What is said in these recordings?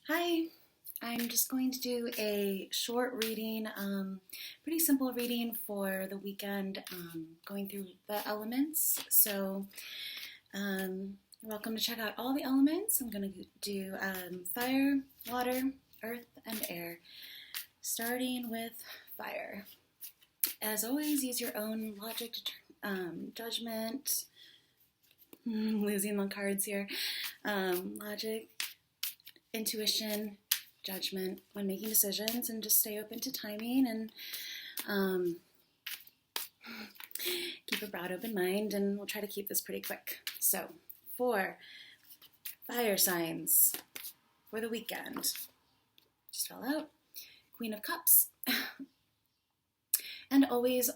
Hi, I'm just going to do a short reading, pretty simple reading for the weekend, going through the elements. You're welcome to check out all the elements. I'm going to do fire, water, earth, and air, starting with fire. As always, use your own logic, judgment, losing the cards here, logic, intuition, judgment when making decisions, and just stay open to timing and keep a broad open mind, and we'll try to keep this pretty quick. So for fire signs for the weekend, just fill out Queen of Cups. And always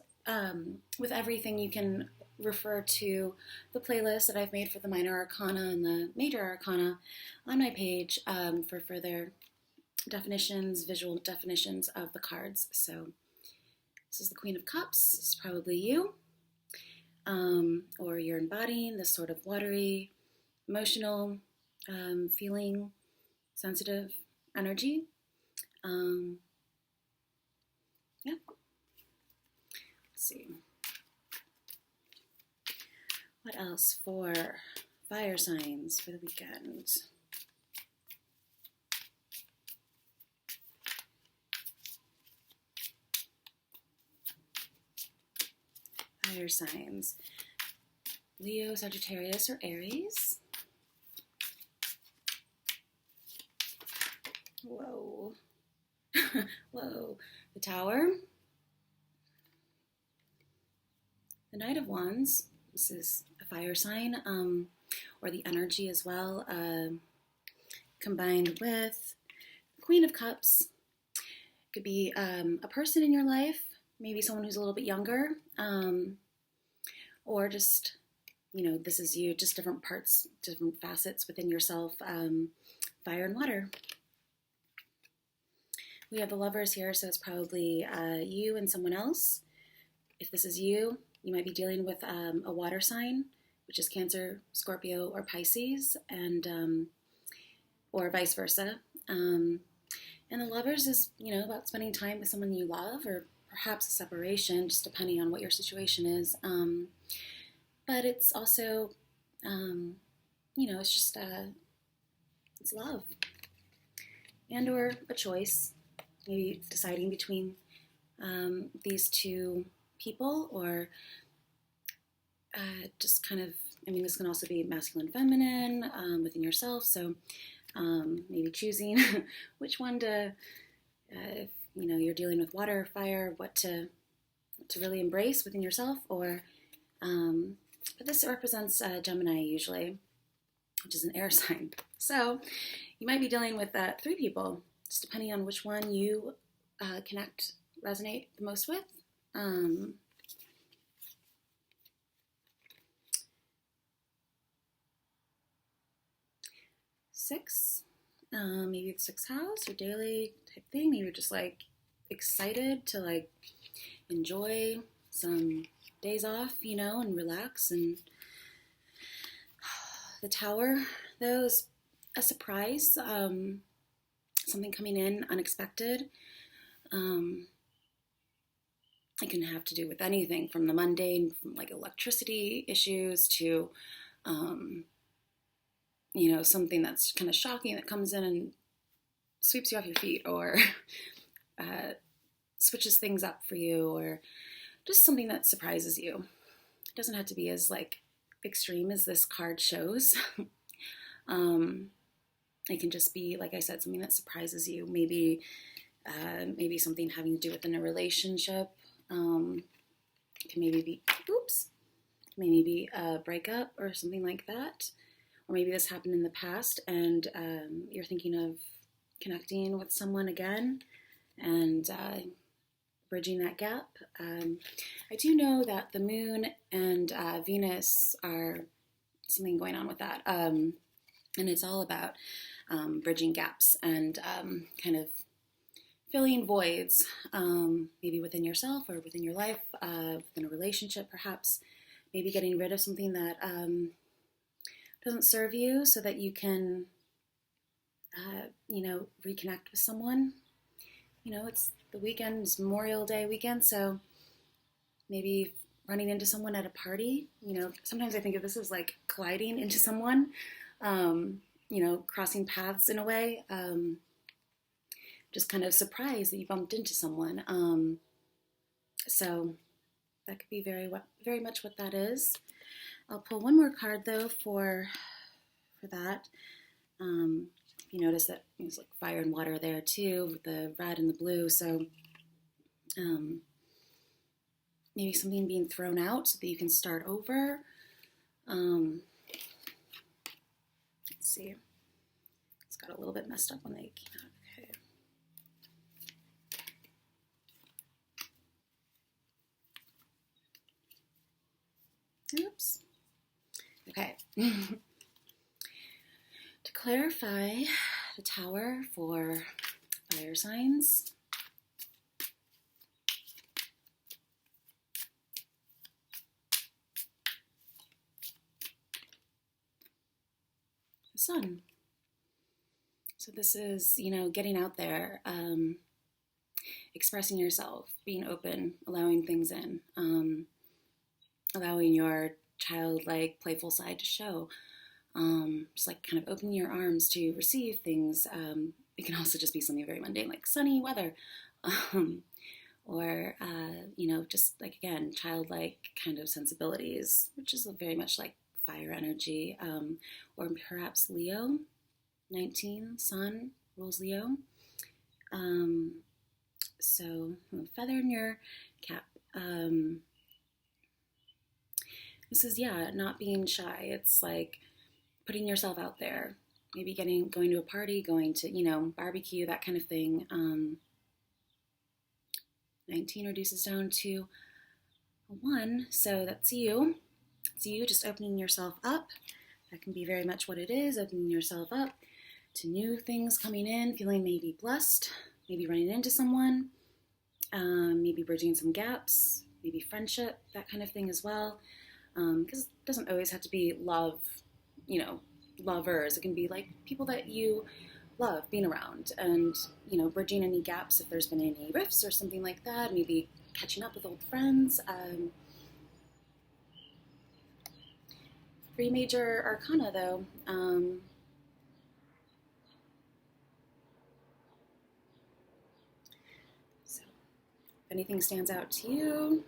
with everything you can refer to the playlist that I've made for the minor arcana and the major arcana on my page for further definitions, visual definitions of the cards. So this is the Queen of Cups. This is probably you, or you're embodying this sort of watery, emotional, feeling, sensitive energy. Yeah. Let's see. What else for fire signs for the weekend? Fire signs. Leo, Sagittarius, or Aries. Whoa. Whoa. The Tower. The Knight of Wands. This is a fire sign, or the energy as well, combined with Queen of Cups. Could be a person in your life, maybe someone who's a little bit younger, or just, this is you, just different parts, different facets within yourself, fire and water. We have the Lovers here, so it's probably you and someone else. If this is you, you might be dealing with a water sign, which is Cancer, Scorpio, or Pisces, and or vice versa. And the Lovers is, about spending time with someone you love, or perhaps a separation, just depending on what your situation is. But it's also, it's just, it's love. And or a choice, maybe deciding between these two people, or just kind of, this can also be masculine, feminine, within yourself. So maybe choosing which one to, if you're dealing with water, fire, what to really embrace within yourself, or, but this represents Gemini usually, which is an air sign. So you might be dealing with 3 people, just depending on which one you resonate the most with. 6, maybe the 6th house or daily type thing. Maybe you're just excited to enjoy some days off, and relax. And the Tower, though, is a surprise, something coming in unexpected. It can have to do with anything from the mundane, from electricity issues to, something that's kind of shocking that comes in and sweeps you off your feet, or switches things up for you, or just something that surprises you. It doesn't have to be as extreme as this card shows. It can just be, like I said, something that surprises you. Maybe something having to do within a relationship. It can maybe be a breakup or something like that. Or maybe this happened in the past and you're thinking of connecting with someone again and bridging that gap. I do know that the moon and Venus are something going on with that. And it's all about bridging gaps and kind of filling voids, maybe within yourself or within your life, within a relationship perhaps, maybe getting rid of something that doesn't serve you so that you can reconnect with someone. It's the weekend, it's Memorial Day weekend, so maybe running into someone at a party. Sometimes I think of this as like colliding into someone, crossing paths in a way. Just kind of surprised that you bumped into someone. So that could be very much what that is. I'll pull one more card though for that. You notice that there's like fire and water there too, with the red and the blue. So maybe something being thrown out so that you can start over. Let's see. It's got a little bit messed up when they came out. Okay. Oops. Okay. To clarify the tower for fire signs, the sun. So this is, getting out there, expressing yourself, being open, allowing things in, allowing your childlike, playful side to show. Just like kind of opening your arms to receive things. It can also just be something very mundane, like sunny weather, or just like, again, childlike kind of sensibilities, which is very much like fire energy, or perhaps Leo. 19, Sun rules Leo. So feather in your cap. This is, not being shy. It's like putting yourself out there, maybe going to a party, going to, barbecue, that kind of thing. 19 reduces down to a 1, so that's you. It's you just opening yourself up. That can be very much what it is, opening yourself up to new things coming in, feeling maybe blessed, maybe running into someone, maybe bridging some gaps, maybe friendship, that kind of thing as well. Because it doesn't always have to be love, lovers. It can be like people that you love being around and, bridging any gaps if there's been any rifts or something like that, maybe catching up with old friends. 3 major arcana though. So if anything stands out to you,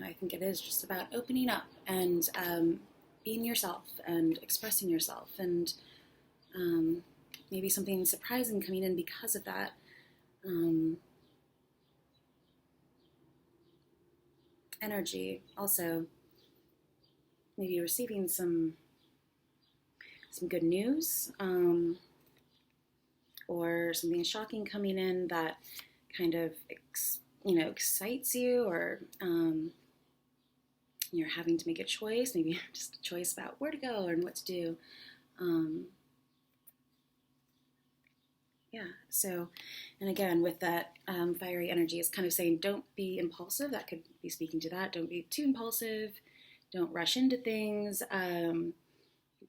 I think it is just about opening up and being yourself and expressing yourself, and maybe something surprising coming in because of that. Energy also, maybe receiving some good news, or something shocking coming in that kind of excites you, or you're having to make a choice, maybe just a choice about where to go and what to do. So, and again, with that fiery energy, it's kind of saying don't be impulsive. That could be speaking to that. Don't be too impulsive. Don't rush into things,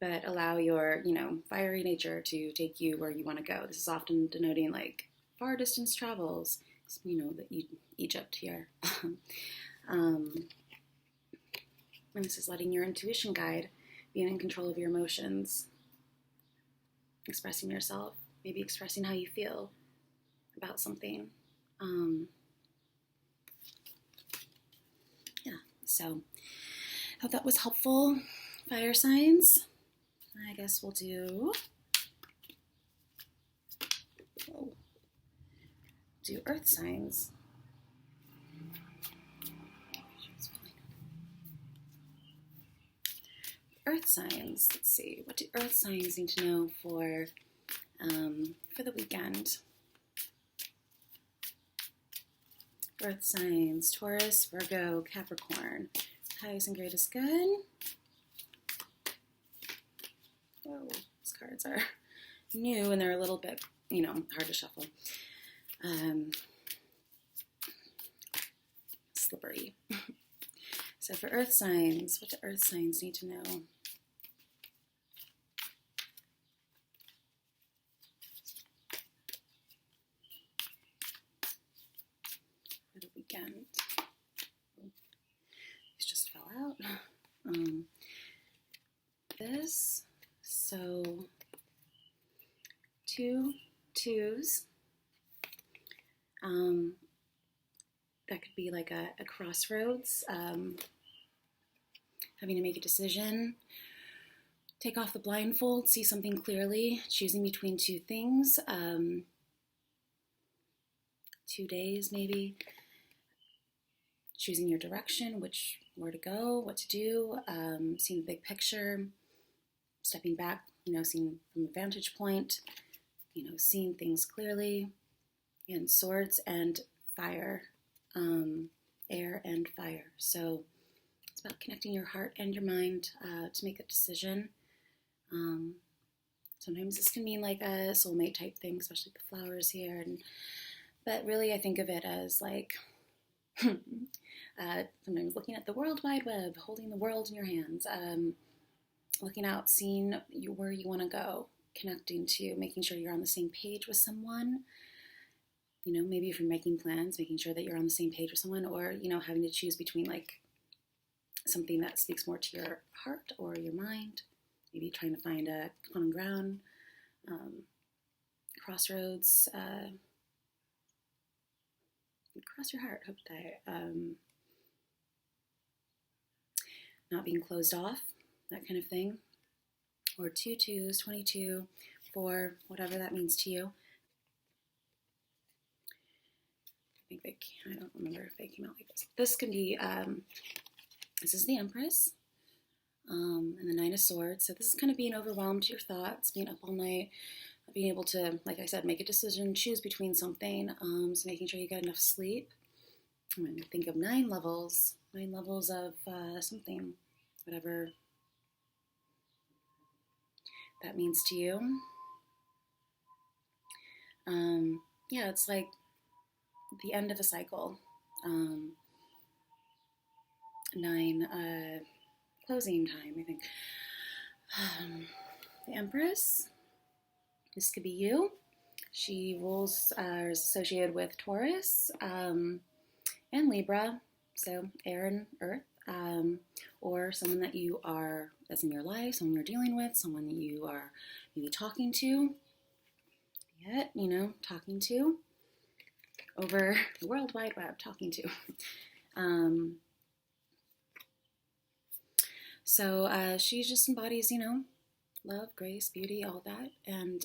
but allow your, fiery nature to take you where you want to go. This is often denoting like far distance travels, the Egypt here. And this is letting your intuition guide, being in control of your emotions, expressing yourself, maybe expressing how you feel about something. So I hope that was helpful, fire signs. I guess we'll do earth signs. Earth signs. Let's see. What do earth signs need to know for the weekend? Earth signs: Taurus, Virgo, Capricorn. Highest and greatest good. Whoa, these cards are new and they're a little bit, hard to shuffle. Slippery. So for earth signs, what do earth signs need to know? and these just fell out. This, so 2 2s. That could be like a crossroads, having to make a decision. Take off the blindfold, see something clearly, choosing between 2 things, 2 days maybe, choosing your direction, where to go, what to do, seeing the big picture, stepping back, seeing from a vantage point, seeing things clearly, and swords and fire, air and fire. So it's about connecting your heart and your mind to make a decision. Sometimes this can mean like a soulmate type thing, especially the flowers here. But really, I think of it as like sometimes looking at the World Wide Web, holding the world in your hands, looking out, seeing where you want to go, connecting to, making sure you're on the same page with someone. Maybe if you're making plans, making sure that you're on the same page with someone, or, having to choose between like something that speaks more to your heart or your mind. Maybe trying to find a common ground, crossroads, cross your heart, hope die, not being closed off, that kind of thing. Or 2 2s, 22, 4, whatever that means to you. I don't remember if they came out like this. This can be, this is the Empress. And the 9 of Swords. So this is kind of being overwhelmed with your thoughts, being up all night, being able to, like I said, make a decision, choose between something. So making sure you get enough sleep. I'm going to think of 9 levels of something, whatever that means to you. Yeah, it's like the end of a cycle. 9, closing time, I think. The Empress, this could be you. She rules, is associated with Taurus and Libra, so air and earth, or someone that you are, that's in your life, someone you're dealing with, someone that you are maybe talking to, talking to, over the World Wide Web, talking to. So she just embodies, love, grace, beauty, all that. And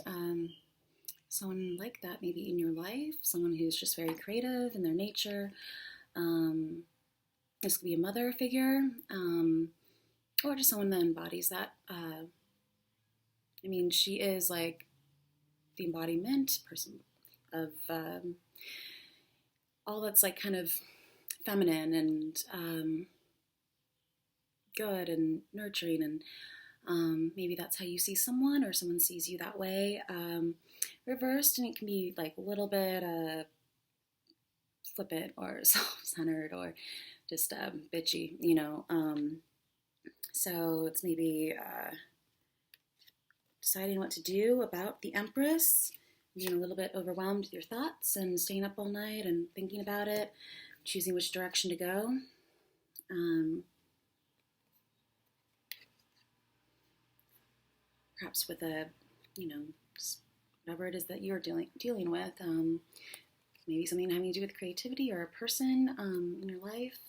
someone like that maybe in your life, someone who's just very creative in their nature. This could be a mother figure, or just someone that embodies that. She is like the embodiment person of all that's like kind of feminine and good and nurturing, and maybe that's how you see someone, or someone sees you that way. Reversed, and it can be like a little bit flippant or self-centered or just bitchy, so it's maybe deciding what to do about the Empress, being a little bit overwhelmed with your thoughts and staying up all night and thinking about it, choosing which direction to go. Perhaps with a, just whatever it is that you're dealing with, maybe something having to do with creativity or a person in your life.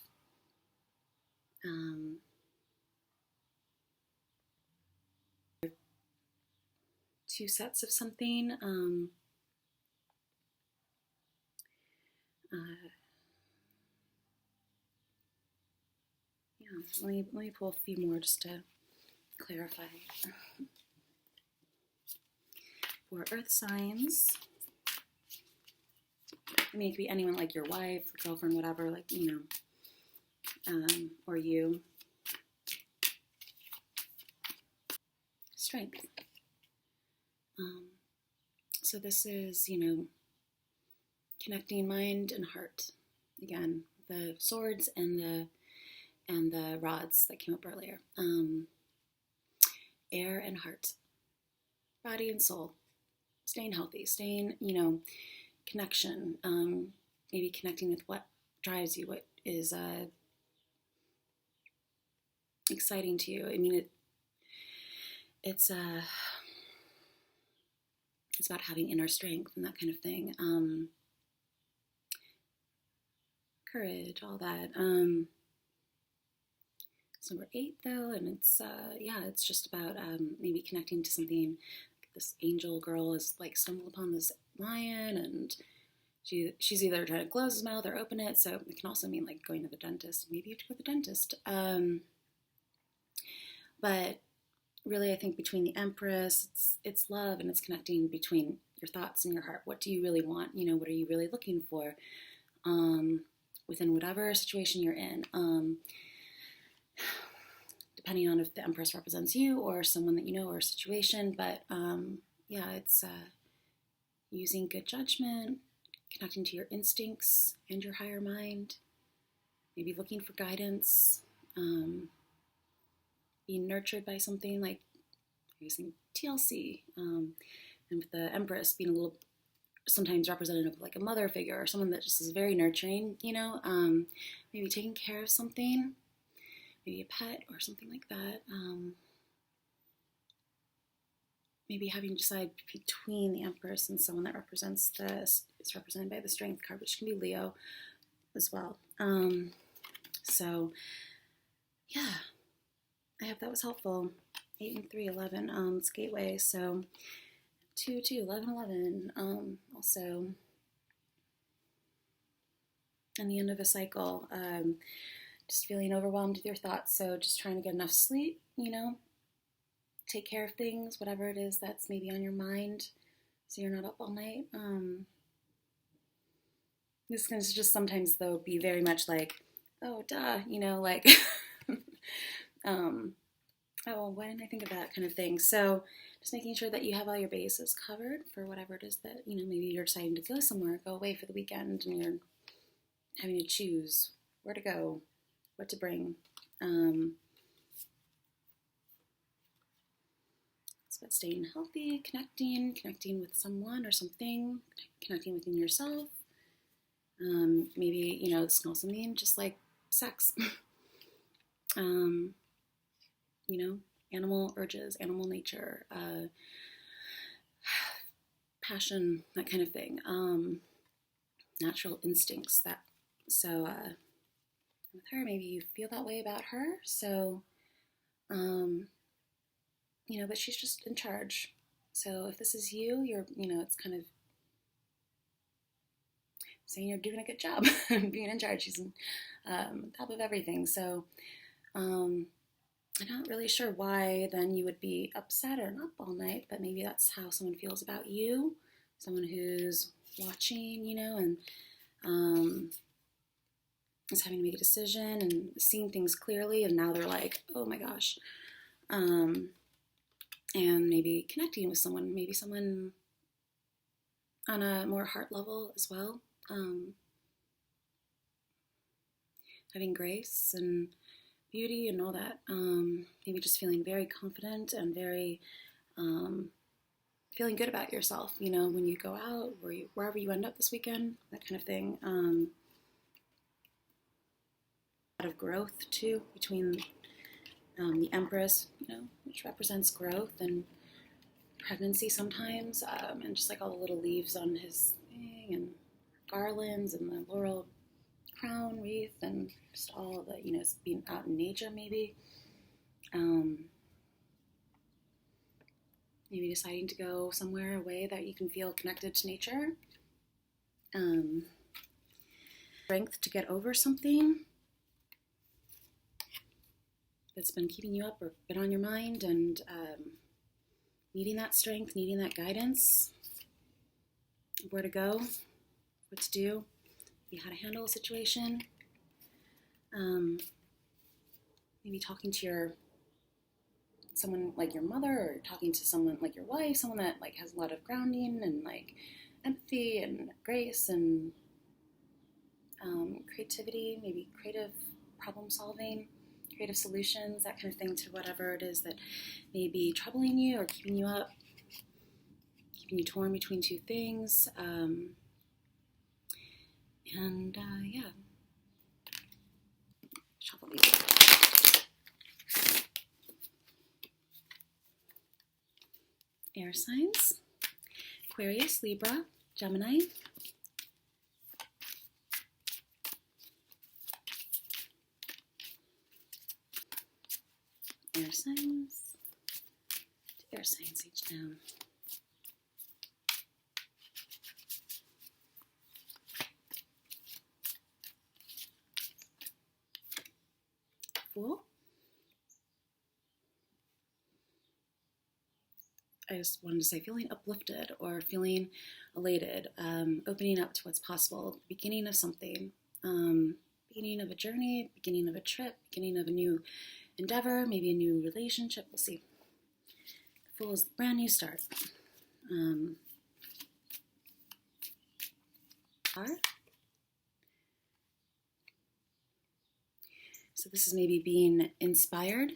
2 sets of something. Let me pull a few more just to clarify. For earth signs, it could be anyone, like your wife, girlfriend, whatever, like, or you. Strength. So this is, connecting mind and heart. Again, the swords and the rods that came up earlier. Air and heart. Body and soul. Staying healthy, connection. Maybe connecting with what drives you, what is exciting to you. I mean, it's about having inner strength and that kind of thing. Courage, all that. It's number 8 though, and it's it's just about maybe connecting to something. This angel girl is like stumbled upon this lion, and she's either trying to close his mouth or open it. So it can also mean like going to the dentist. Maybe you have to go to the dentist. But really, I think between the Empress, it's love, and it's connecting between your thoughts and your heart. What do you really want? You know, what are you really looking for within whatever situation you're in? Depending on if the Empress represents you or someone that you know or a situation. But it's using good judgment, connecting to your instincts and your higher mind, maybe looking for guidance, being nurtured by something like using TLC, and with the Empress being a little sometimes representative of like a mother figure or someone that just is very nurturing, you know, maybe taking care of something, maybe a pet or something like that. Maybe having to decide between the Empress and someone that represents is represented by the Strength card, which can be Leo as well. So yeah, I hope that was helpful. 8 and 3, 11. It's Gateway. So 2, 2, 11, 11. Also, and the end of a cycle. Just feeling overwhelmed with your thoughts. So just trying to get enough sleep, you know, take care of things, whatever it is that's maybe on your mind, so you're not up all night. This can just sometimes, though, be very much like, oh, duh, you know, like, oh, why didn't I think of that kind of thing? So just making sure that you have all your bases covered for whatever it is that, you know, maybe you're deciding to go somewhere, go away for the weekend, and you're having to choose where to go, what to bring. It's about staying healthy, connecting with someone or something, connecting within yourself. Maybe, you know, this can also mean just like sex. You know, animal urges, animal nature, passion, that kind of thing. Natural instincts. So with her, maybe you feel that way about her. So, you know, but she's just in charge. So if this is you, you know, it's kind of saying you're doing a good job being in charge. She's on top of everything. So I'm not really sure why then you would be upset or up all night, but maybe that's how someone feels about you, someone who's watching, you know, and is having to make a decision and seeing things clearly, and now they're like, oh my gosh. And maybe connecting with someone, maybe someone on a more heart level as well. Having grace and beauty and all that. Maybe just feeling very confident and very feeling good about yourself, you know, when you go out, wherever you end up this weekend, that kind of thing. A lot of growth too between the Empress, you know, which represents growth and pregnancy sometimes, and just like all the little leaves on his thing and garlands and the laurel crown wreath and just all the, you know, being out in nature maybe. Maybe deciding to go somewhere away that you can feel connected to nature. Strength to get over something that's been keeping you up or been on your mind, and needing that strength, needing that guidance, where to go, what to do, maybe how to handle a situation. Maybe talking to someone like your mother, or talking to someone like your wife, someone that like has a lot of grounding and like empathy and grace and creativity, maybe creative problem solving, creative solutions, that kind of thing to whatever it is that may be troubling you or keeping you up, keeping you torn between two things. Yeah, shuffle these. Air signs: Aquarius, Libra, Gemini. Air signs. Air signs each down. Fool. I just wanted to say feeling uplifted or feeling elated, opening up to what's possible, beginning of something, beginning of a journey, beginning of a trip, beginning of a new endeavor, maybe a new relationship. We'll see. Fool is a brand new start. So this is maybe being inspired,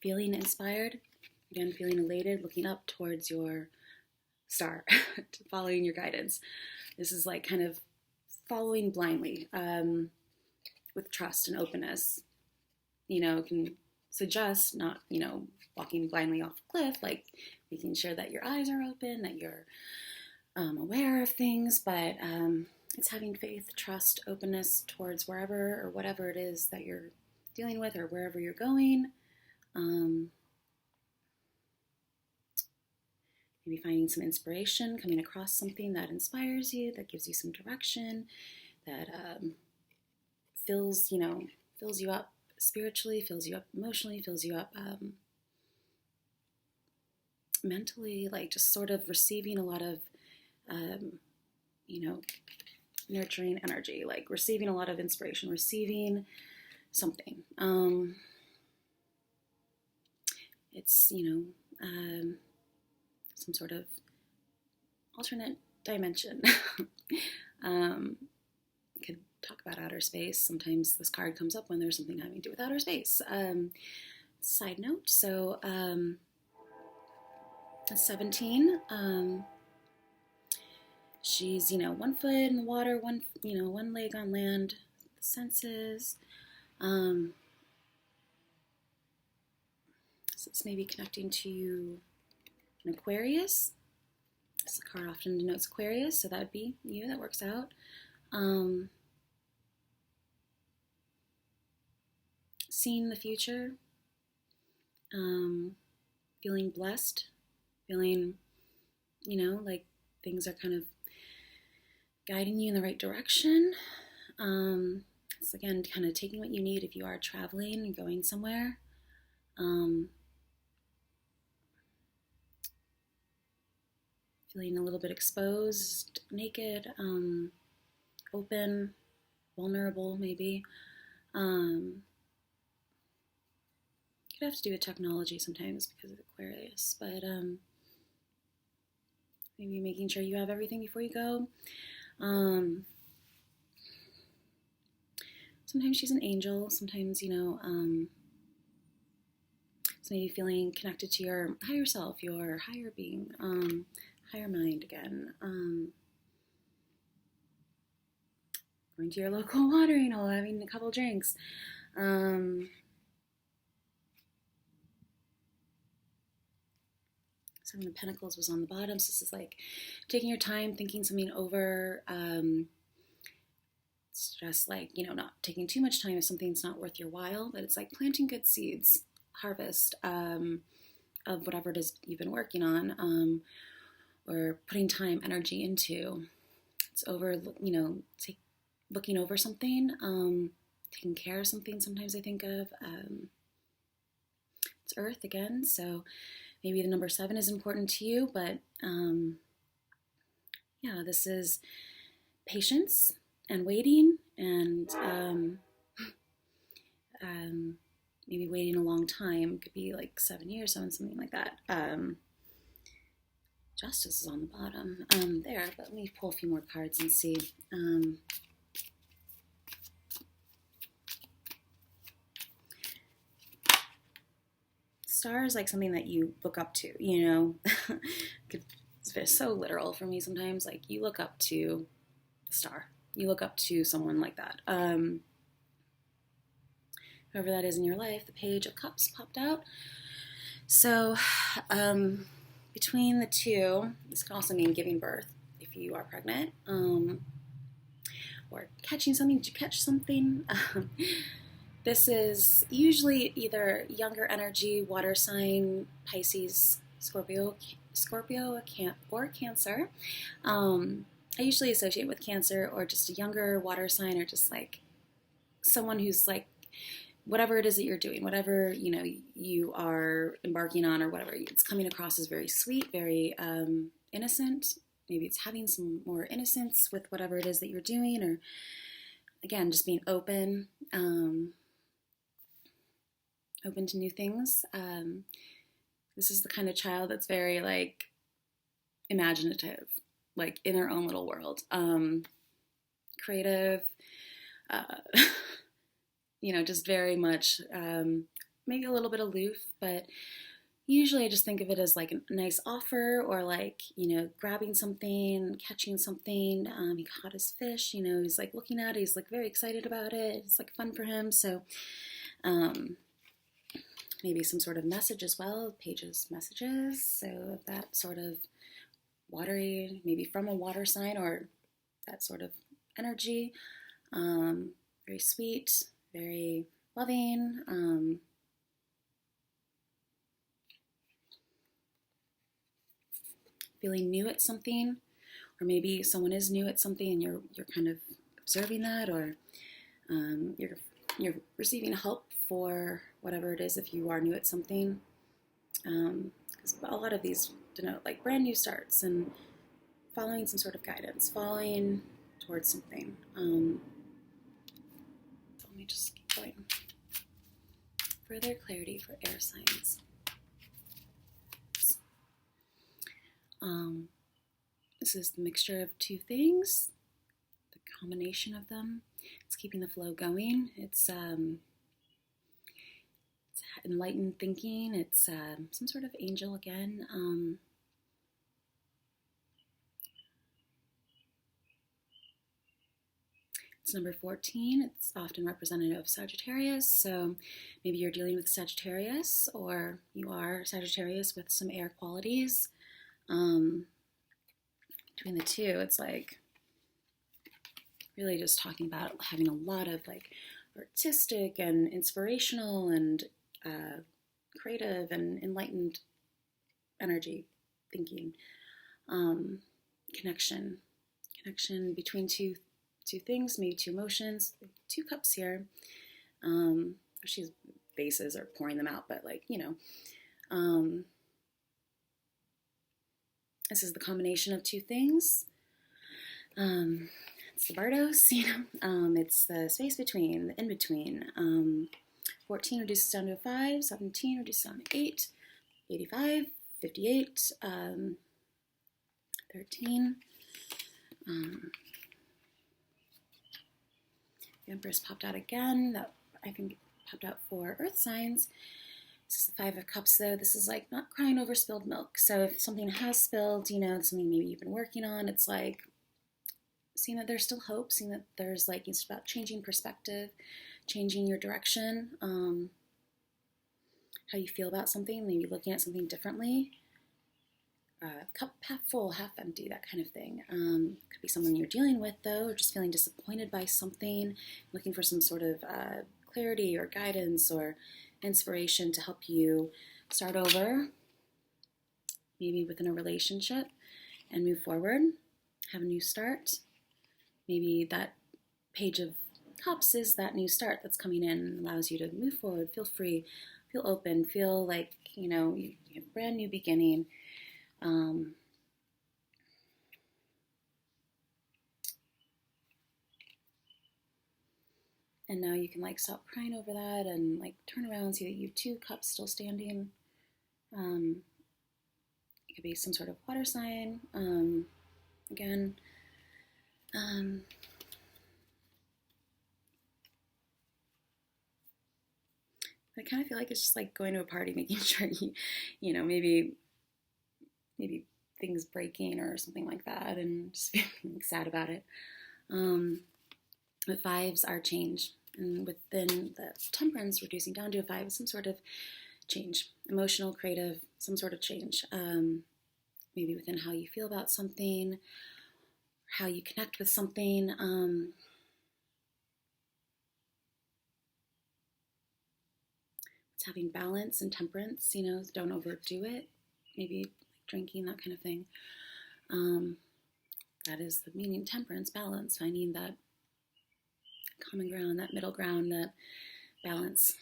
feeling inspired, again, feeling elated, looking up towards your star, following your guidance. This is like kind of following blindly with trust and openness. You know, can suggest not, you know, walking blindly off a cliff, like making sure that your eyes are open, that you're aware of things, but it's having faith, trust, openness towards wherever or whatever it is that you're dealing with or wherever you're going. Maybe finding some inspiration, coming across something that inspires you, that gives you some direction, that fills you up spiritually, fills you up emotionally, fills you up mentally, like just sort of receiving a lot of, nurturing energy, like receiving a lot of inspiration, receiving something. It's, some sort of alternate dimension. Could talk about outer space. Sometimes this card comes up when there's something having to do with outer space. Side note, so at 17, she's, 1 foot in the water, one leg on land, the senses. So it's maybe connecting to an Aquarius. This card often denotes Aquarius, so that would be you. That works out. Seeing the future, feeling blessed, feeling, like things are kind of guiding you in the right direction. It's again kind of taking what you need if you are traveling and going somewhere. Feeling a little bit exposed, naked, open, vulnerable, maybe. Could have to do with technology sometimes because of Aquarius, but maybe making sure you have everything before you go. Sometimes she's an angel. Sometimes, it's maybe feeling connected to your higher self, your higher being, higher mind again. Going to your local watering hole, having a couple drinks. Seven of Pentacles was on the bottom, so this is like taking your time, thinking something over. It's just like, not taking too much time if something's not worth your while, but it's like planting good seeds, harvest of whatever it is you've been working on, or putting time, energy into. It's over, looking over something, taking care of something. Sometimes I think of it's Earth again, so maybe the number 7 is important to you, but this is patience and waiting, and maybe waiting a long time. Could be like 7 years, something like that. Justice is on the bottom there, but let me pull a few more cards and see. Star is like something that you look up to, It's so literal for me sometimes. Like, you look up to the star. You look up to someone like that. whoever that is in your life, the Page of Cups popped out. So between the two, this can also mean giving birth if you are pregnant, or catching something. Did you catch something? This is usually either younger energy, water sign, Pisces, Scorpio, or Cancer. I usually associate with Cancer or just a younger water sign, or just like someone who's like, whatever it is that you're doing, whatever, you are embarking on, or whatever, it's coming across as very sweet, very innocent. Maybe it's having some more innocence with whatever it is that you're doing, or again, just being open, open to new things. This is the kind of child that's very like imaginative, like in their own little world, creative, just very much, maybe a little bit aloof, but usually I just think of it as like a nice offer, or like, grabbing something, catching something. He caught his fish, he's like looking at it, he's like very excited about it. It's like fun for him. So maybe some sort of message as well, Page's messages. So that sort of watery, maybe from a water sign, or that sort of energy. Very sweet, very loving. Feeling new at something, or maybe someone is new at something and you're kind of observing that, or you're receiving help for whatever it is if you are new at something. Because a lot of these denote like brand new starts and following some sort of guidance, following towards something. So let me just keep going. Further clarity for air signs. This is the mixture of two things, the combination of them. It's keeping the flow going. It's enlightened thinking. It's some sort of angel again. It's number 14. It's often representative of Sagittarius. So maybe you're dealing with Sagittarius, or you are Sagittarius with some air qualities. Between the two, it's like really just talking about having a lot of like artistic and inspirational and creative and enlightened energy, thinking, connection between two things, maybe two emotions, 2 cups here. She's vases are pouring them out, but like, this is the combination of two things. It's the Bardos, it's the space between, the in-between. 14 reduces down to a 5, 17 reduces down to 8, 85, 58, 13. The Empress popped out again. That I think popped out for Earth signs. This is the 5 of Cups, though. This is like not crying over spilled milk. So if something has spilled, something maybe you've been working on, it's like seeing that there's still hope, seeing that there's like, it's about changing perspective, changing your direction, how you feel about something, maybe looking at something differently. Cup half full, half empty, that kind of thing. Could be someone you're dealing with, though, or just feeling disappointed by something, looking for some sort of clarity or guidance or inspiration to help you start over, maybe within a relationship, and move forward, have a new start. Maybe that Page of Cups is that new start that's coming in and allows you to move forward, feel free, feel open, feel like, you have a brand new beginning. And now you can like stop crying over that and like turn around and see that you have 2 cups still standing. It could be some sort of water sign. Again, I kind of feel like it's just like going to a party, making sure maybe things breaking or something like that, and just feeling sad about it. But 5s are change, And within the temperance, reducing down to a 5 is some sort of change, emotional, creative, some sort of change. Maybe within how you feel about something, how you connect with something. It's having balance and temperance, don't overdo it. Maybe drinking, that kind of thing. That is the meaning, temperance, balance, finding that common ground, that middle ground, that balance.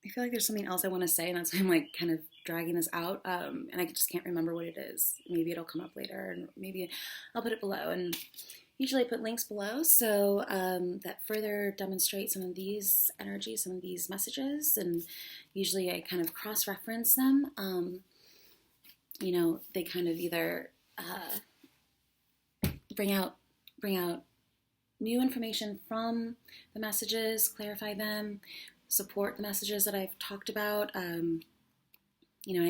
I feel like there's something else I want to say, and that's why I'm like kind of dragging this out, and I just can't remember what it is. Maybe it'll come up later, and maybe I'll put it below. And usually I put links below so that further demonstrate some of these energies, some of these messages, and usually I kind of cross-reference them. They kind of either bring out new information from the messages, clarify them, support the messages that I've talked about. I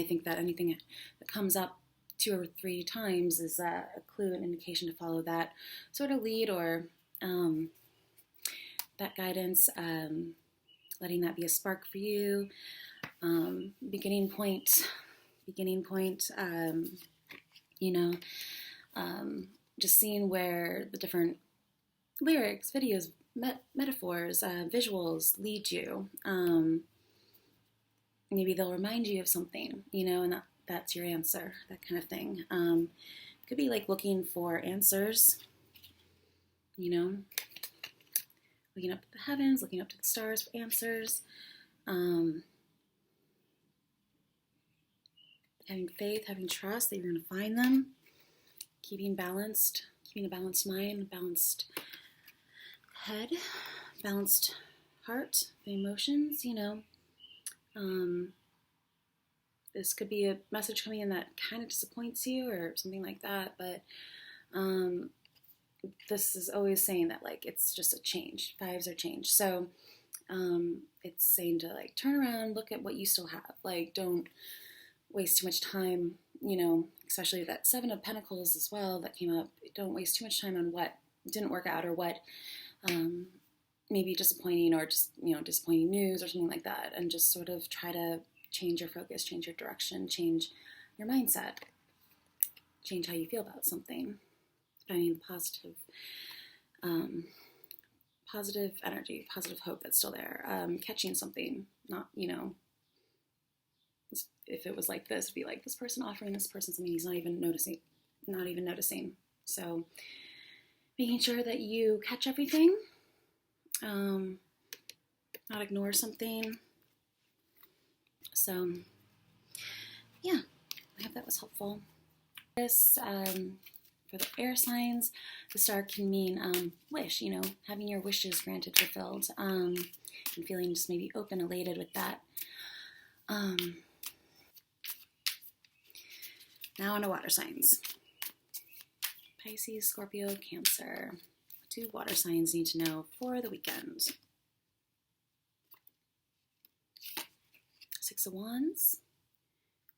think that anything that comes up 2 or 3 times is a clue, an indication to follow that sort of lead or that guidance, letting that be a spark for you. Beginning point, just seeing where the different lyrics, videos, metaphors, visuals lead you. Maybe they'll remind you of something, and that's your answer, that kind of thing. Could be like looking for answers, looking up to the heavens, looking up to the stars for answers. Having faith, having trust that you're going to find them. Keeping a balanced mind, balanced head, balanced heart, the emotions, This could be a message coming in that kind of disappoints you or something like that, but this is always saying that, like, it's just a change. 5s are change. So it's saying to, like, turn around, look at what you still have. Like, don't waste too much time, especially that 7 of Pentacles as well that came up. Don't waste too much time on what didn't work out or what maybe disappointing or just, disappointing news or something like that, and just sort of try to change your focus, change your direction, change your mindset, change how you feel about something, finding positive energy, positive hope that's still there, catching something, not, if it was like this, it'd be like this person offering this person something he's not even noticing. So making sure that you catch everything, not ignore something. So yeah, I hope that was helpful. This, for the air signs, the star can mean wish, having your wishes granted, fulfilled, and feeling just maybe open, elated with that. Now on to water signs. Pisces, Scorpio, Cancer. What do water signs need to know for the weekend? 6 of Wands.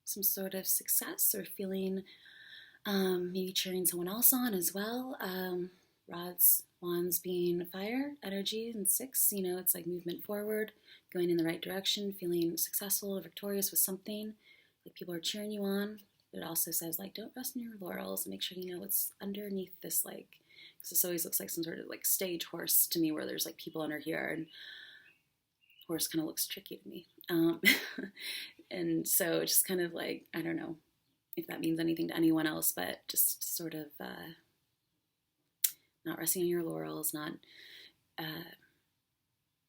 Some sort of success or feeling, maybe cheering someone else on as well. Rods, Wands being fire energy, and 6, it's like movement forward, going in the right direction, feeling successful or victorious with something, like people are cheering you on. But it also says, like, don't rest in your laurels and make sure you know what's underneath this, like, because this always looks like some sort of like stage horse to me where there's like people under here, and horse kind of looks tricky to me. And so it's just kind of like, I don't know if that means anything to anyone else, but just sort of not resting on your laurels, not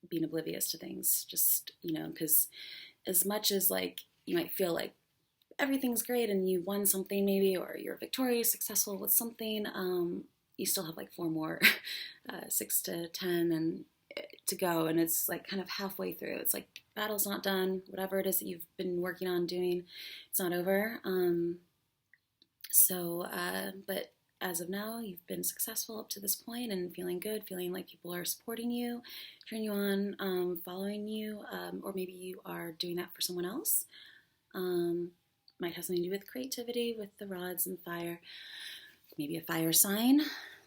being oblivious to things, just, because as much as like you might feel like everything's great and you won something maybe, or you're victorious, successful with something, you still have like 4 more, 6 to 10 and to go, and it's like kind of halfway through. It's like battle's not done, whatever it is that you've been working on doing, it's not over. But as of now, you've been successful up to this point and feeling good, feeling like people are supporting you, cheering you on, following you, or maybe you are doing that for someone else. Might have something to do with creativity, with the rods and fire. Maybe a fire sign.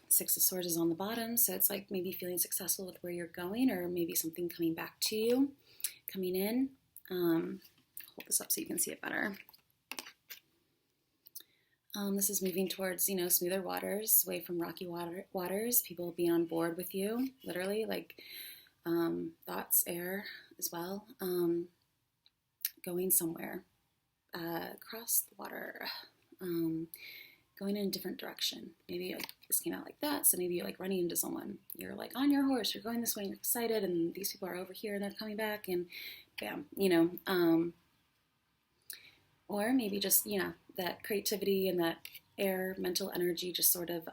Six of Swords is on the bottom, so it's like maybe feeling successful with where you're going, or maybe something coming back to you, coming in. Hold this up so you can see it better. This is moving towards, smoother waters, away from rocky waters. People being on board with you, literally, like thoughts, air as well. Going somewhere, across the water, going in a different direction. Maybe like this came out like that, so maybe you're like running into someone. You're like on your horse, you're going this way, and you're excited, and these people are over here, and they're coming back, and bam, or maybe just, that creativity and that air, mental energy, just sort of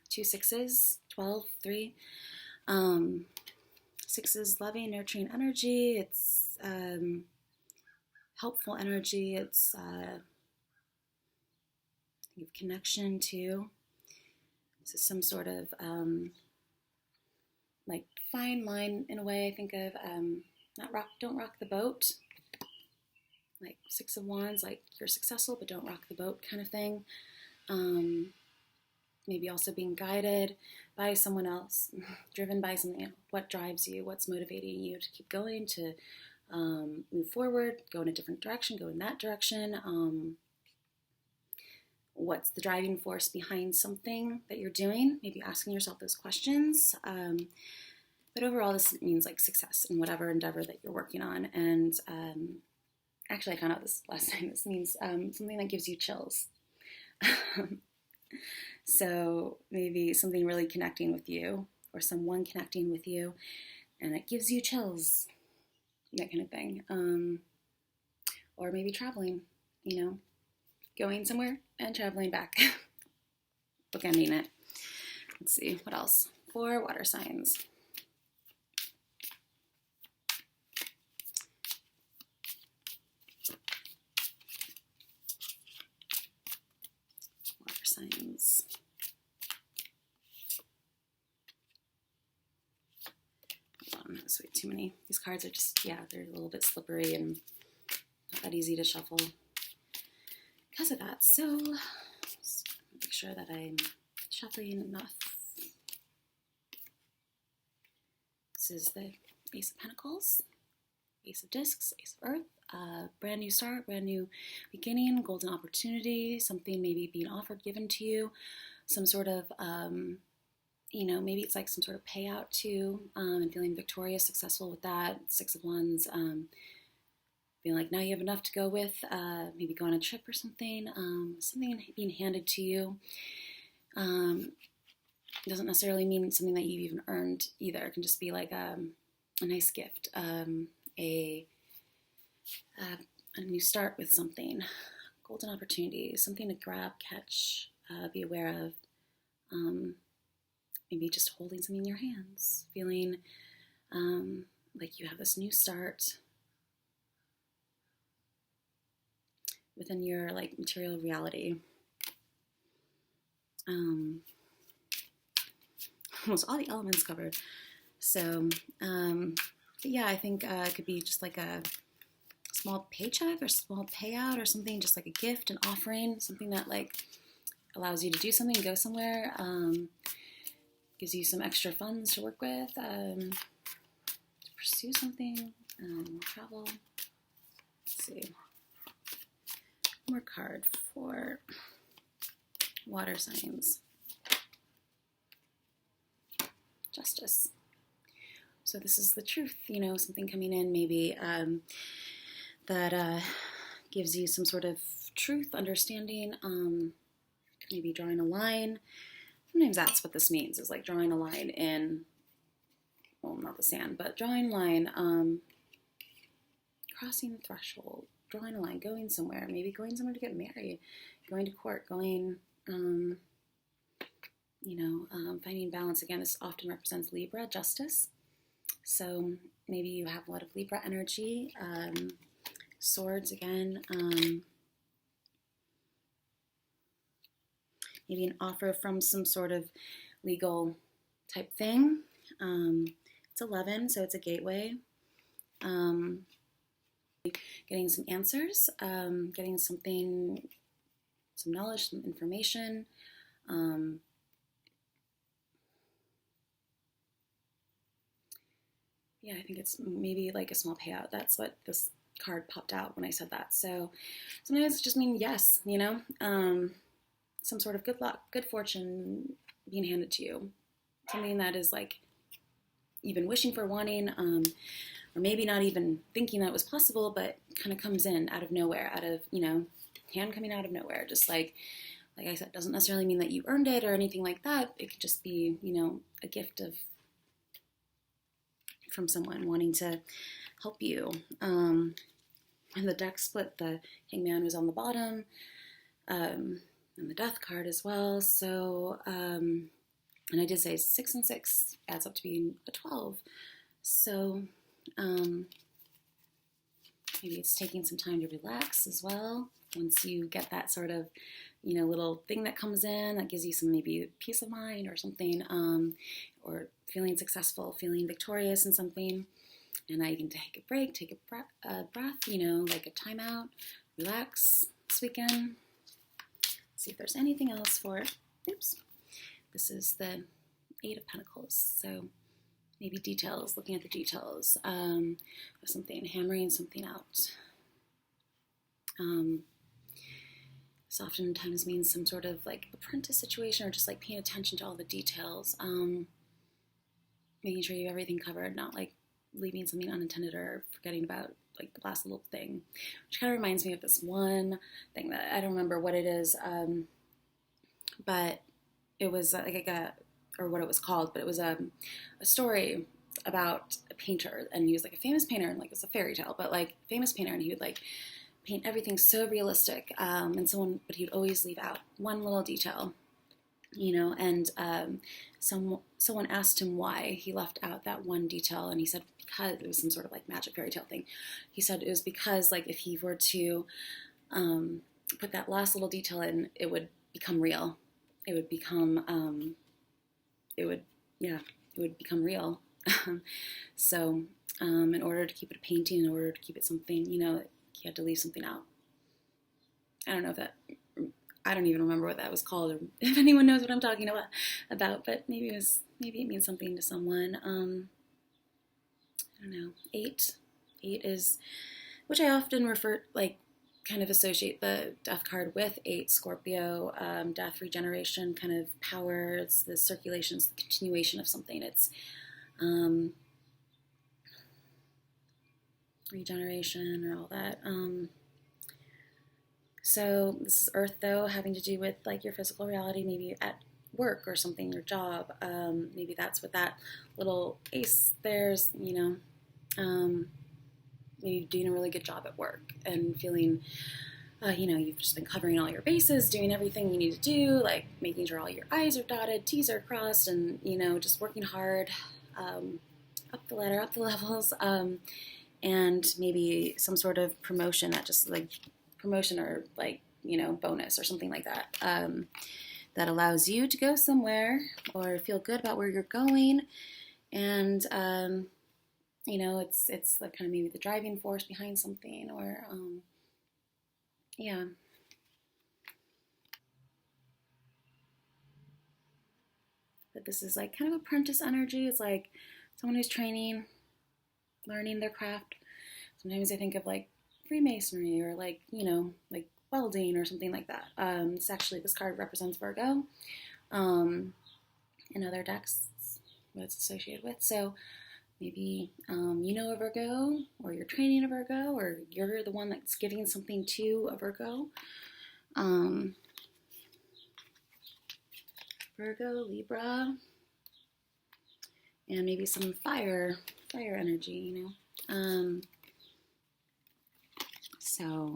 2 sixes, 12, 3. 6 is loving, nurturing energy. It's helpful energy. It's connection too. This is some sort of like fine line in a way. I think of don't rock the boat. Like 6 of Wands, like you're successful, but don't rock the boat kind of thing. Maybe also being guided by someone else, driven by something. What drives you? What's motivating you to keep going, to move forward, go in a different direction, go in that direction? What's the driving force behind something that you're doing? Maybe asking yourself those questions. But overall, this means like success in whatever endeavor that you're working on. And actually, I found out this last time. This means something that gives you chills. So maybe something really connecting with you, or someone connecting with you, and it gives you chills, that kind of thing. Or maybe traveling, going somewhere and traveling back. Bookending it. Let's see, what else? 4 water signs. Signs. Hold on, that's way too many. These cards are just, they're a little bit slippery and not that easy to shuffle because of that. So, make sure that I'm shuffling enough. This is the Ace of Pentacles, Ace of Discs, Ace of Earth. Brand new start, brand new beginning, golden opportunity, something maybe being offered, given to you, some sort of, maybe it's like some sort of payout too, and feeling victorious, successful with that. 6 of Wands, feeling like now you have enough to go with, maybe go on a trip or something, something being handed to you. Doesn't necessarily mean something that you've even earned either. It can just be like a nice gift, a new start with something, golden opportunity, something to grab, catch, be aware of. Maybe just holding something in your hands, feeling like you have this new start within your like material reality. Almost all the elements covered. So, I think it could be just like a small paycheck or small payout or something, just like a gift, an offering, something that like allows you to do something, go somewhere, gives you some extra funds to work with, to pursue something, travel. Let's see. One more card for water signs. Justice. So this is the truth, something coming in maybe that gives you some sort of truth, understanding, maybe drawing a line. Sometimes that's what this means, is like drawing a line in, well, not the sand, but drawing a line, crossing the threshold, drawing a line, going somewhere, maybe going somewhere to get married, going to court, going, finding balance. Again, this often represents Libra, justice. So maybe you have a lot of Libra energy, swords again, maybe an offer from some sort of legal type thing. It's 11, so it's a gateway. Getting some answers, getting something, some knowledge, some information. Yeah, I think it's maybe like a small payout. That's what this card popped out when I said that. So sometimes it just means yes, you know, some sort of good luck, good fortune being handed to you. Something that is like you've been wishing for, wanting, or maybe not even thinking that it was possible, but kind of comes in out of nowhere, out of, you know, hand coming out of nowhere. Just like I said, doesn't necessarily mean that you earned it or anything like that. It could just be, you know, a gift from someone wanting to help you. And the deck split, the Hangman was on the bottom, and the Death card as well. So, and I did say 6 and 6 adds up to being a 12. So, maybe it's taking some time to relax as well. Once you get that sort of, you know, little thing that comes in that gives you some maybe peace of mind or something, or feeling successful, feeling victorious in something. And now you can take a break, take a breath, you know, like a timeout, relax this weekend. See if there's anything else for it. Oops. This is the 8 of Pentacles. So maybe details, looking at the details of something, hammering something out. This oftentimes means some sort of like apprentice situation or just like paying attention to all the details. Making sure you have everything covered, not like leaving something unintended or forgetting about like the last little thing, which kind of reminds me of this one thing that I don't remember what it is, but it was like or what it was called, but it was a story about a painter, and he was like a famous painter, and like it's a fairy tale, but like famous painter, and he would like paint everything so realistic, but he would always leave out one little detail, you know, and someone asked him why he left out that one detail, and he said because it was some sort of like magic fairy tale thing. He said it was because like if he were to put that last little detail in, it would become real. It would become become real. So in order to keep it a painting, in order to keep it something, you know, he had to leave something out. I don't even remember what that was called, or if anyone knows what I'm talking about, but maybe it means something to someone. I don't know. 8 is, which I often kind of associate the Death card with 8, Scorpio, death, regeneration, kind of power. It's the circulation, it's the continuation of something. It's regeneration or all that. So this is Earth, though, having to do with like your physical reality, maybe at work or something, your job. Maybe that's what that little ace there's, you know, maybe doing a really good job at work and feeling, you know, you've just been covering all your bases, doing everything you need to do, like making sure all your I's are dotted, T's are crossed, and, you know, just working hard, up the ladder, up the levels, and maybe some sort of promotion or like, you know, bonus or something like that, that allows you to go somewhere or feel good about where you're going. And, you know, it's like kind of maybe the driving force behind something, or, yeah. But this is like kind of apprentice energy. It's like someone who's training, learning their craft. Sometimes I think of like Freemasonry or like, you know, like welding or something like that. It's actually, this card represents Virgo. In other decks, what it's associated with. So maybe you know a Virgo, or you're training a Virgo, or you're the one that's giving something to a Virgo. Virgo, Libra, and maybe some fire energy, you know. So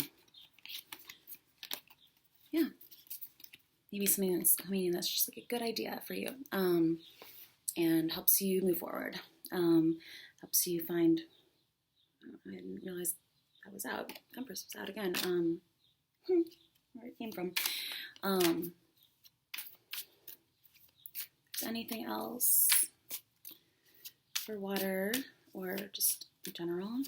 yeah, maybe something that's coming in that's just like a good idea for you, and helps you move forward. Helps you find. I didn't realize that was out. Empress was out again. Where it came from. anything else for water or just in general.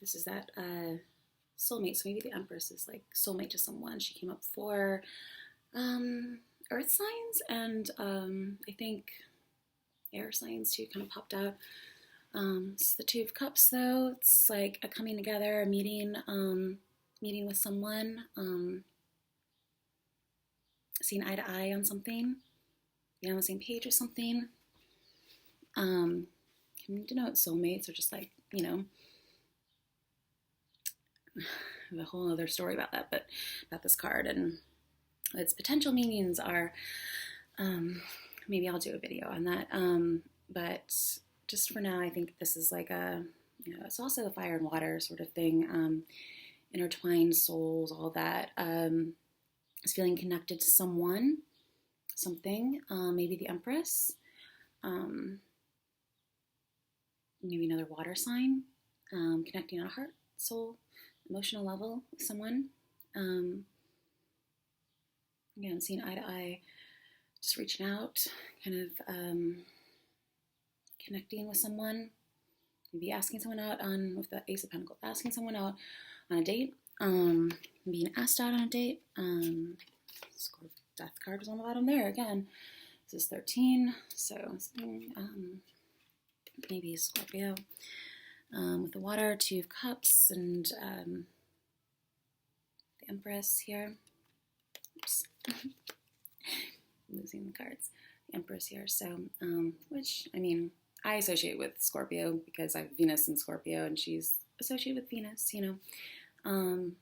This is that soulmate. So maybe the Empress is like soulmate to someone. She came up for earth signs and I think air signs too kind of popped out. It's the Two of Cups though. It's like a coming together, a meeting, meeting with someone, seeing eye to eye on something, being on the same page with something. Can denote soulmates or just like, you know, a whole other story about that, but about this card and its potential meanings are, maybe I'll do a video on that. But just for now, I think this is like a, you know, it's also a fire and water sort of thing, intertwined souls, all that. Is feeling connected to someone, something, maybe the Empress, maybe another water sign, connecting on a heart, soul, emotional level with someone. Again, seeing eye to eye, just reaching out, kind of connecting with someone, maybe asking someone out on, with the Ace of Pentacles, asking someone out on a date, being asked out on a date. Death card was on the bottom there again. This is 13, so maybe Scorpio. With the water, Two of Cups, and the Empress here. Oops. Losing the cards. The Empress here. So, which, I mean, I associate with Scorpio because I have Venus in Scorpio and she's associated with Venus, you know.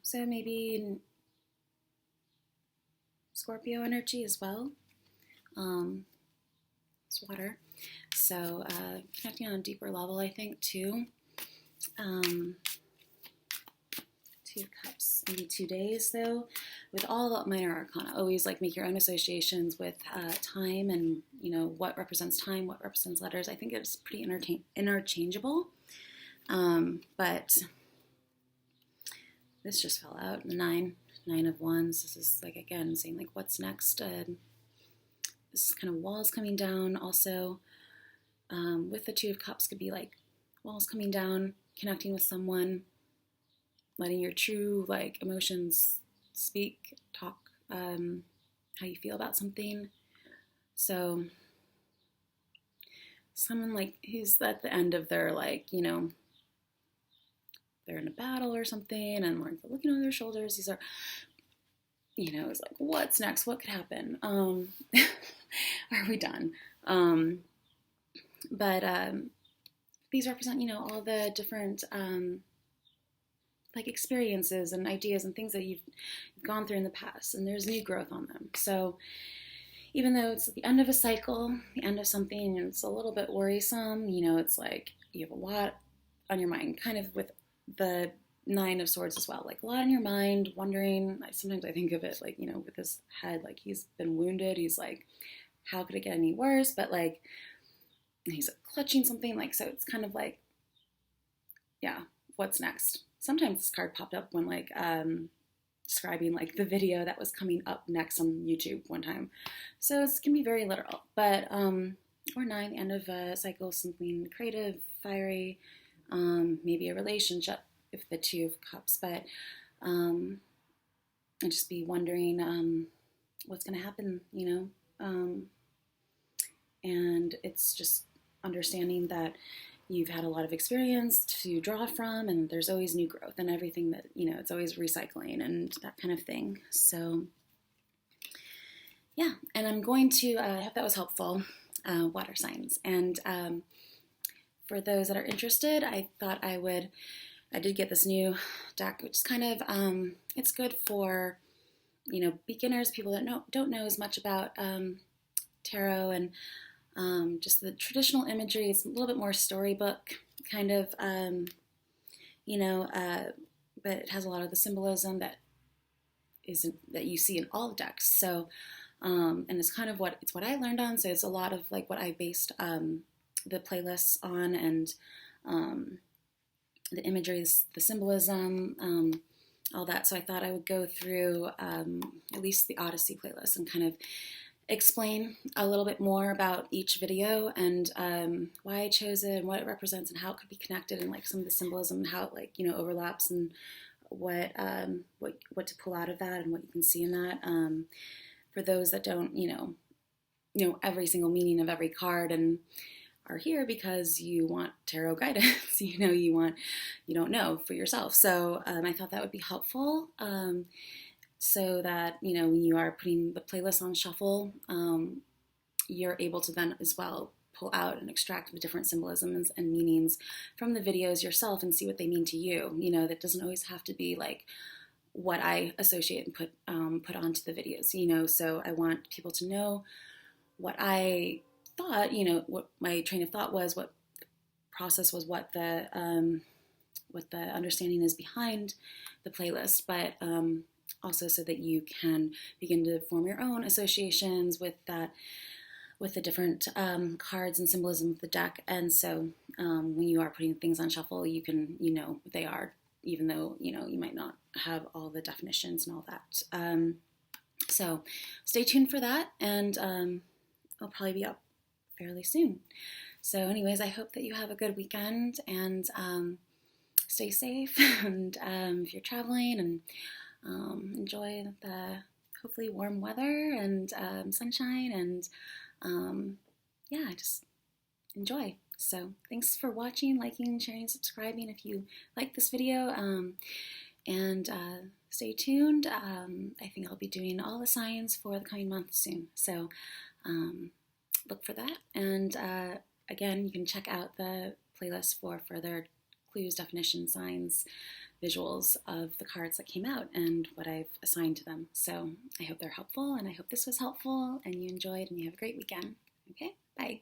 So maybe Scorpio energy as well. It's water. So, connecting on a deeper level, I think, too. Two of Cups, maybe 2 days though, with all the minor arcana. Always like make your own associations with time and, you know, what represents time, what represents letters. I think it's pretty interchangeable. But this just fell out. The Nine of Wands. This is like, again, saying like what's next. This is kind of walls coming down also. With the Two of Cups could be like walls coming down, connecting with someone, letting your true like emotions speak, talk, how you feel about something. So someone like who's at the end of their like, you know, they're in a battle or something and like they're looking over their shoulders. These are, you know, it's like, what's next? What could happen? Are we done? But these represent, you know, all the different like experiences and ideas and things that you've gone through in the past, and there's new growth on them. So even though it's the end of a cycle, the end of something, and it's a little bit worrisome, you know, it's like you have a lot on your mind, kind of with the Nine of Swords as well, like a lot on your mind, wondering. Sometimes I think of it like, you know, with his head, like he's been wounded. He's like, how could it get any worse? But like, he's like clutching something, like, so it's kind of like, yeah, what's next? Sometimes this card popped up when like describing like the video that was coming up next on YouTube one time. So it's can be very literal, but or nine, end of a cycle, something creative, fiery, maybe a relationship if the Two of Cups, but and just be wondering what's going to happen, you know, and it's just understanding that you've had a lot of experience to draw from, and there's always new growth and everything that, you know, it's always recycling and that kind of thing. So yeah, and I'm going to, I hope that was helpful, water signs. And for those that are interested, I thought I did get this new deck, which is kind of, it's good for, you know, beginners, people that don't know as much about tarot and just the traditional imagery. It's a little bit more storybook kind of, you know, but it has a lot of the symbolism that you see in all the decks. So, and it's kind of what I learned on. So it's a lot of like what I based the playlists on, and the imagery, the symbolism, all that. So I thought I would go through at least the Odyssey playlist and kind of explain a little bit more about each video and why I chose it and what it represents and how it could be connected and like some of the symbolism and how it like, you know, overlaps and what to pull out of that and what you can see in that. For those that don't, know every single meaning of every card and are here because you want tarot guidance, you don't know for yourself. So I thought that would be helpful so that, when you are putting the playlist on shuffle, you're able to then as well pull out and extract the different symbolisms and meanings from the videos yourself and see what they mean to you. That doesn't always have to be like what I associate and put onto the videos, so I want people to know what I thought, what my train of thought was, what the process was, what the understanding is behind the playlist, but also so that you can begin to form your own associations with that, with the different cards and symbolism of the deck. And so when you are putting things on shuffle, you can, what they are, even though, you might not have all the definitions and all that. So stay tuned for that, and I'll probably be up fairly soon. So anyways, I hope that you have a good weekend and stay safe and if you're traveling, and enjoy the hopefully warm weather and sunshine, and just enjoy. So thanks for watching, liking, sharing, subscribing if you like this video, and stay tuned. I think I'll be doing all the signs for the coming month soon, so look for that. And again, you can check out the playlist for further clues, definitions, signs, visuals of the cards that came out and what I've assigned to them. So I hope they're helpful, and I hope this was helpful and you enjoyed and you have a great weekend. Okay, bye.